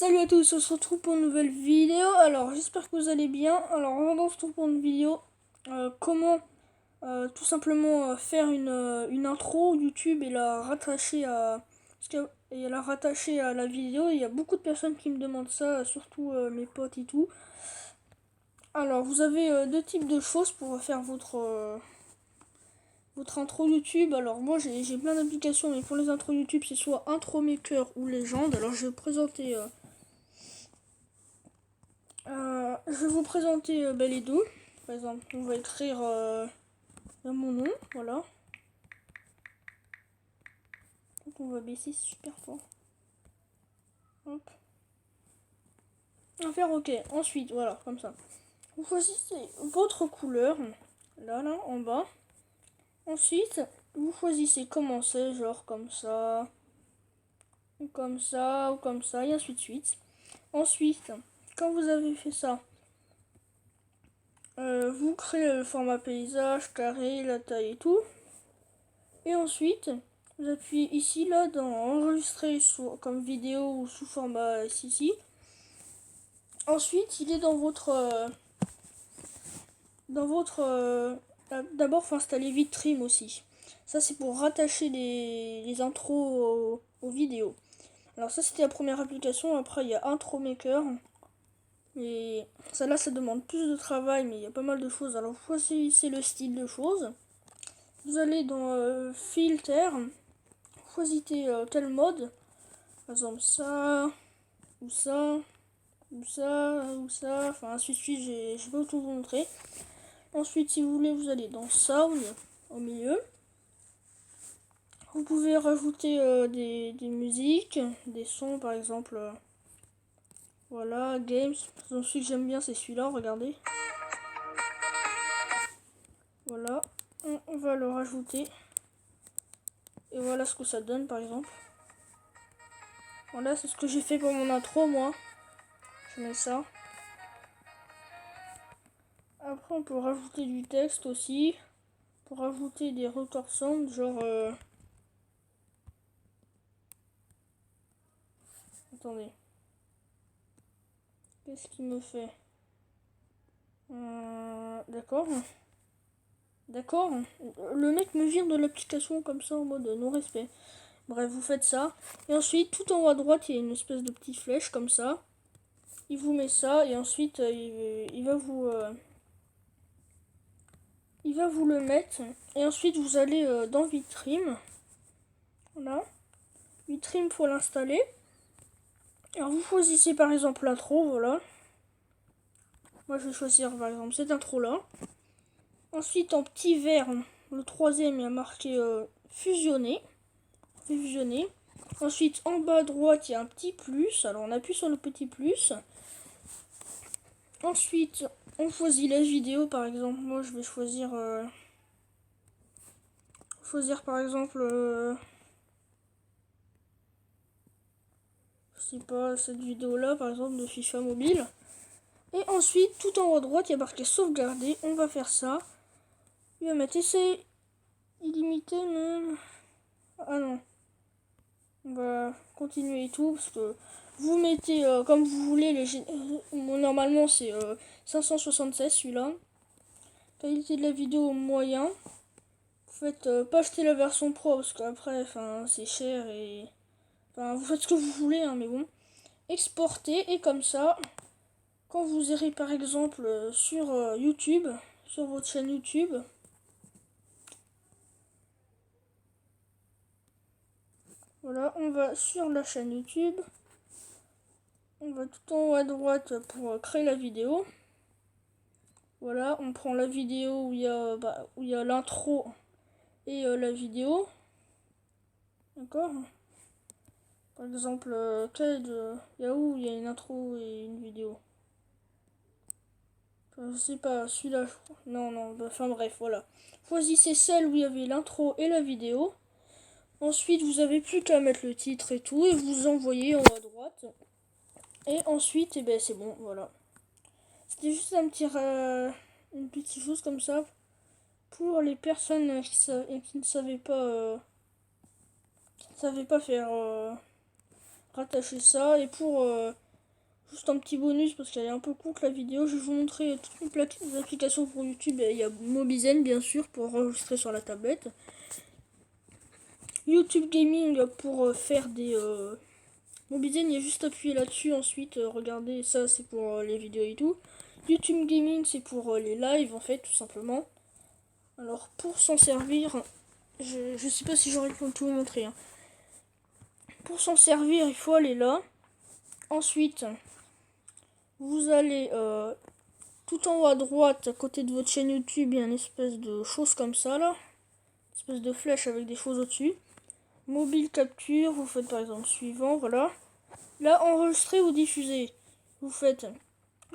Salut à tous, on se retrouve pour une nouvelle vidéo. Alors j'espère que vous allez bien. Alors on se retrouve pour une vidéo comment tout simplement faire une intro YouTube et la rattacher à la vidéo. Il y a beaucoup de personnes qui me demandent ça, surtout mes potes et tout. Alors vous avez deux types de choses pour faire votre intro YouTube. Alors moi j'ai plein d'applications, mais pour les intros YouTube c'est soit Intro Maker ou Légende. Alors je vais vous présenter les deux. Par exemple, on va écrire mon nom, voilà. Donc on va baisser super fort. Hop. On va faire OK. Ensuite, voilà, comme ça. Vous choisissez votre couleur, là, en bas. Ensuite, vous choisissez commencer, genre comme ça, ou comme ça, ou comme ça, et ainsi de suite. Ensuite, quand vous avez fait ça, vous créez le format paysage, carré, la taille et tout. Et ensuite, vous appuyez ici, là, dans enregistrer comme vidéo ou sous format ici. Ensuite, il est dans votre... d'abord, il faut installer VidTrim aussi. Ça, c'est pour rattacher les intros aux vidéos. Alors ça, c'était la première application. Après, il y a Intro Maker. Et ça, là, ça demande plus de travail, mais il y a pas mal de choses. Alors, choisissez le style de choses. Vous allez dans Filter. Choisissez quel mode. Par exemple, ça, ou ça, ou ça, ou ça. Enfin, ainsi de suite, je vais tout vous montrer. Ensuite, si vous voulez, vous allez dans Sound, au milieu. Vous pouvez rajouter des musiques, des sons, par exemple. Voilà, Games. Donc, celui que j'aime bien, c'est celui-là, regardez. Voilà, on va le rajouter. Et voilà ce que ça donne, par exemple. Voilà, c'est ce que j'ai fait pour mon intro, moi. Je mets ça. Après, on peut rajouter du texte aussi. Pour rajouter des record sound, genre... Attendez. Qu'est-ce qu'il me fait D'accord. D'accord. Le mec me vire de l'application comme ça en mode non-respect. Bref, vous faites ça. Et ensuite, tout en haut à droite, il y a une espèce de petite flèche comme ça. Il vous met ça et ensuite, il va vous le mettre. Et ensuite, vous allez dans VidTrim. Voilà. VidTrim pour l'installer. Alors, vous choisissez par exemple l'intro, voilà. Moi, je vais choisir par exemple cette intro-là. Ensuite, en petit vert, le troisième, il y a marqué fusionner. Fusionner. Ensuite, en bas à droite, il y a un petit plus. Alors, on appuie sur le petit plus. Ensuite, on choisit la vidéo, par exemple. Moi, je vais choisir par exemple, je sais pas, cette vidéo-là, par exemple, de FIFA Mobile. Et ensuite, tout en haut à droite, il y a marqué sauvegarder. On va faire ça. Il va mettre essai illimité, non. Ah non. On va continuer et tout, parce que vous mettez comme vous voulez. Normalement, c'est 576 celui-là. Qualité de la vidéo moyen. Vous faites pas acheter la version pro, parce qu'après, c'est cher et... vous faites ce que vous voulez, hein, mais bon. Exporter, et comme ça, quand vous irez par exemple sur YouTube, sur votre chaîne YouTube, voilà, on va sur la chaîne YouTube, on va tout en haut à droite pour créer la vidéo. Voilà, on prend la vidéo où il y a l'intro et la vidéo. D'accord. Par exemple, il y a où il y a une intro et une vidéo. Je sais pas, celui-là, je crois. Non, enfin bref, voilà. Choisissez celle où il y avait l'intro et la vidéo. Ensuite, vous avez plus qu'à mettre le titre et tout, et vous envoyez en haut à droite. Et ensuite, eh ben, c'est bon, voilà. C'était juste une petite chose comme ça pour les personnes qui ne savaient pas faire rattacher ça, et pour Juste un petit bonus parce qu'elle est un peu courte la vidéo. Je vais vous montrer toutes les applications pour YouTube. Il y a Mobizen bien sûr pour enregistrer sur la tablette. YouTube Gaming pour faire des... Mobizen, il y a juste appuyé là-dessus. Ensuite, regardez, ça c'est pour les vidéos et tout. YouTube Gaming, c'est pour les lives en fait, tout simplement. Alors pour s'en servir, je sais pas si j'aurais pu tout vous montrer. Hein. Pour s'en servir, il faut aller là. Ensuite, vous allez tout en haut à droite, à côté de votre chaîne YouTube, il y a une espèce de chose comme ça là. Une espèce de flèche avec des choses au-dessus. Mobile capture, vous faites par exemple suivant, voilà. Là, enregistrer ou diffuser. Vous faites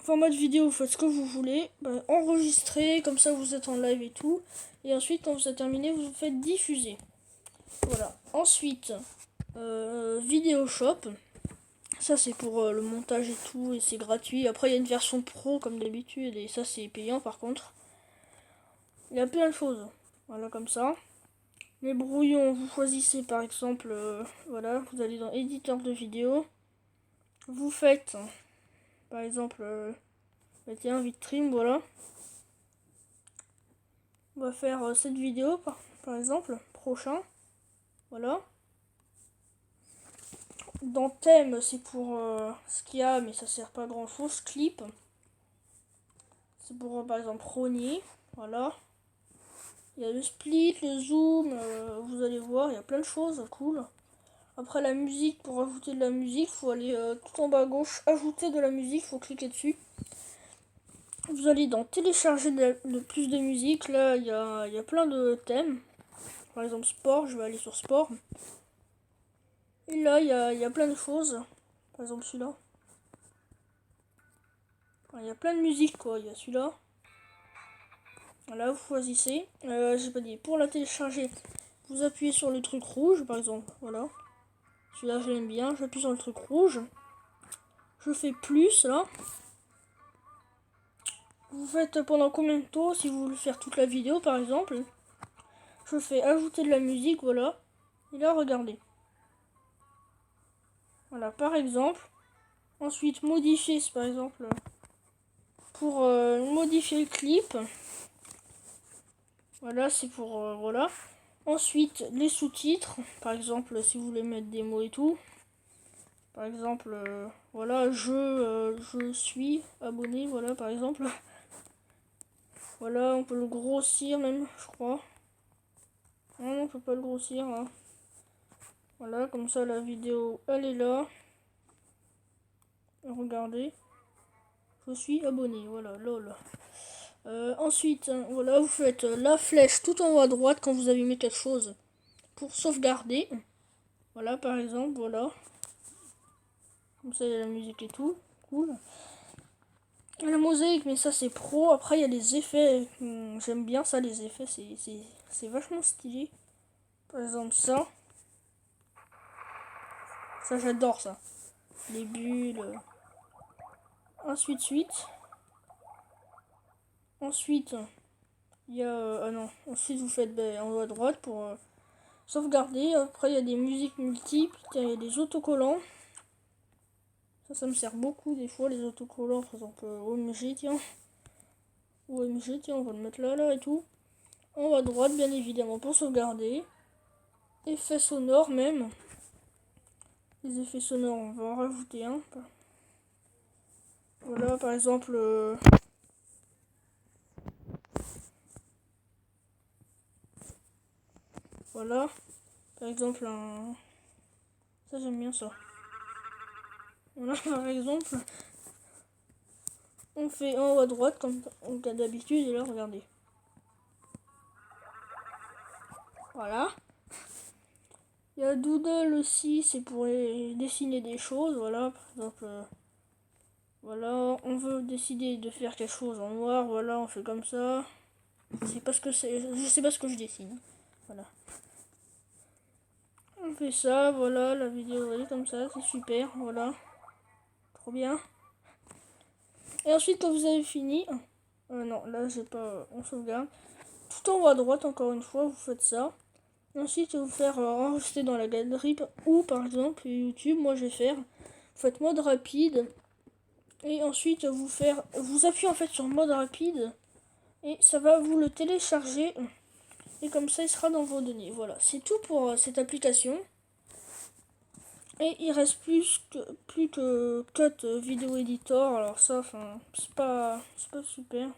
format de vidéo, vous faites ce que vous voulez. Enregistrer, comme ça vous êtes en live et tout. Et ensuite, quand vous avez terminé, vous faites diffuser. Voilà. Ensuite, vidéo shop. Ça c'est pour le montage et tout, et c'est gratuit. Après il y a une version pro comme d'habitude, et ça c'est payant par contre. Il y a plein de choses. Voilà comme ça. Les brouillons, vous choisissez par exemple, voilà, vous allez dans éditeur de vidéo. Vous faites, par exemple, tiens, Victrim, voilà. On va faire cette vidéo par exemple, prochain. Voilà. Dans thème, c'est pour ce qu'il y a, mais ça sert pas à grand chose. Clip. C'est pour par exemple Rogner. Voilà. Il y a le split, le zoom, vous allez voir, il y a plein de choses cool. Après la musique, pour ajouter de la musique, il faut aller tout en bas à gauche, ajouter de la musique, il faut cliquer dessus. Vous allez dans télécharger le plus de musique, là il y a plein de thèmes. Par exemple sport, je vais aller sur sport. Et là il y a plein de choses. Par exemple celui-là. Il y a plein de musique quoi, il y a celui-là. Voilà, vous choisissez. J'ai pas dit, pour la télécharger, vous appuyez sur le truc rouge par exemple, voilà. Celui-là je l'aime bien, j'appuie sur le truc rouge. Je fais plus là. Vous faites pendant combien de temps si vous voulez faire toute la vidéo par exemple. Je fais ajouter de la musique, voilà. Et là regardez. Voilà par exemple. Ensuite modifier, c'est par exemple pour modifier le clip. Voilà, c'est pour voilà. Ensuite les sous-titres, par exemple si vous voulez mettre des mots et tout. Par exemple, voilà, je suis abonné, voilà, par exemple. Voilà, on peut le grossir même, je crois. Non, on peut pas le grossir, hein. Voilà, comme ça, la vidéo, elle est là. Regardez. Je suis abonné, voilà, lol. Ensuite, voilà, vous faites la flèche tout en haut à droite quand vous avez mis quelque chose pour sauvegarder. Voilà, par exemple, voilà. Comme ça, il y a la musique et tout. Cool. La mosaïque, mais ça c'est pro. Après, il y a les effets. J'aime bien ça, les effets. C'est vachement stylé. Par exemple, ça. Ça, j'adore ça. Les bulles. Ainsi de suite. Ensuite, il y a... ah non. Ensuite, vous faites en haut à droite pour sauvegarder. Après, il y a des musiques multiples. Il y a des autocollants. Ça me sert beaucoup des fois, les autocollants. Par exemple, OMG, tiens. OMG, tiens, on va le mettre là, là et tout. En haut à droite, bien évidemment, pour sauvegarder. Effets sonores même. Les effets sonores, on va en rajouter un. Voilà, par exemple... voilà. Par exemple, un... Ça, j'aime bien ça. Voilà, par exemple... On fait en haut à droite, comme d'habitude, et là, regardez. Voilà. Il y a Doodle aussi, c'est pour dessiner des choses, voilà. Par exemple... voilà, on veut décider de faire quelque chose en noir, voilà, on fait comme ça. Je sais pas ce que c'est, je sais pas ce que je dessine. Voilà. On fait ça, voilà, la vidéo elle est comme ça, c'est super, voilà. Trop bien. Et ensuite quand vous avez fini, non, là j'ai pas, on sauvegarde. Tout en haut à droite, encore une fois, vous faites ça. Et ensuite vous faire enregistrer dans la galerie ou par exemple YouTube, moi je vais faire. Vous faites mode rapide. Et ensuite vous appuyez en fait sur mode rapide et ça va vous le télécharger. Et comme ça il sera dans vos données. Voilà, c'est tout pour cette application. Et il reste plus que Cut Video Editor. Alors ça, enfin, c'est pas super.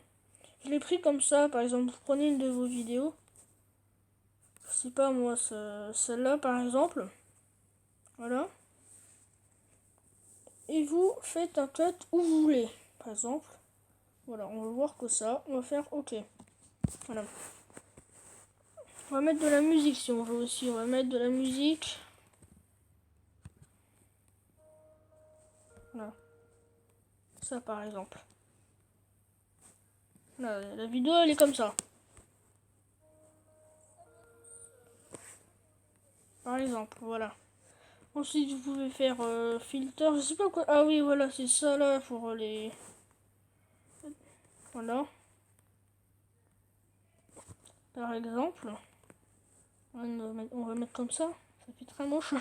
Je l'ai pris comme ça, par exemple, vous prenez une de vos vidéos. Je sais pas moi, celle-là par exemple. Voilà. Et vous faites un cut où vous voulez. Par exemple. Voilà, on va voir que ça. On va faire OK. Voilà. On va mettre de la musique si on veut aussi. On va mettre de la musique. Voilà. Ça par exemple. Là, la vidéo elle est comme ça. Par exemple, voilà. Ensuite, vous pouvez faire filter, je sais pas quoi. Ah oui, voilà, c'est ça là pour les. Voilà. Par exemple, on va mettre comme ça. Ça fait très moche.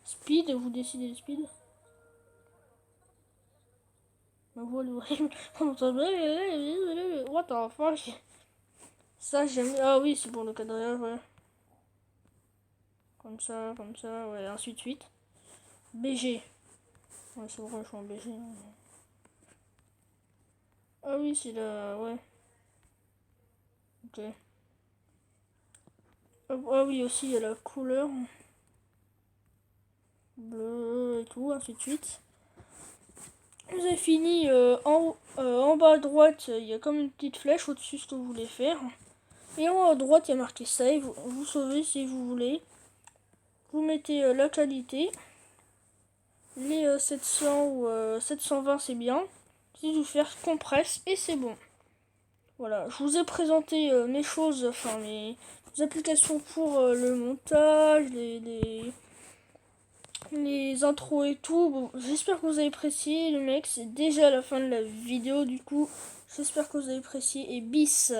Speed, vous décidez le speed. Ma voix est horrible. What the fuck? Ça, j'aime. Ah oui, c'est pour le cadrage, ouais. Comme ça, ouais, ainsi de suite. BG. Ouais, c'est vrai, je suis en BG. Ah oui, c'est là, ouais. Ok. Ah oui, aussi, il y a la couleur. Bleu et tout, ainsi de suite. Vous avez fini en bas à droite, il y a comme une petite flèche au-dessus ce que vous voulez faire. Et en haut à droite, il y a marqué Save. Vous sauvez si vous voulez. Vous mettez la qualité. Les 700 ou 720, c'est bien. Si vous faire compresse et c'est bon. Voilà, je vous ai présenté mes choses, enfin mes applications pour le montage, les intros et tout. Bon, j'espère que vous avez apprécié. Le mec, c'est déjà la fin de la vidéo du coup. J'espère que vous avez apprécié et bis.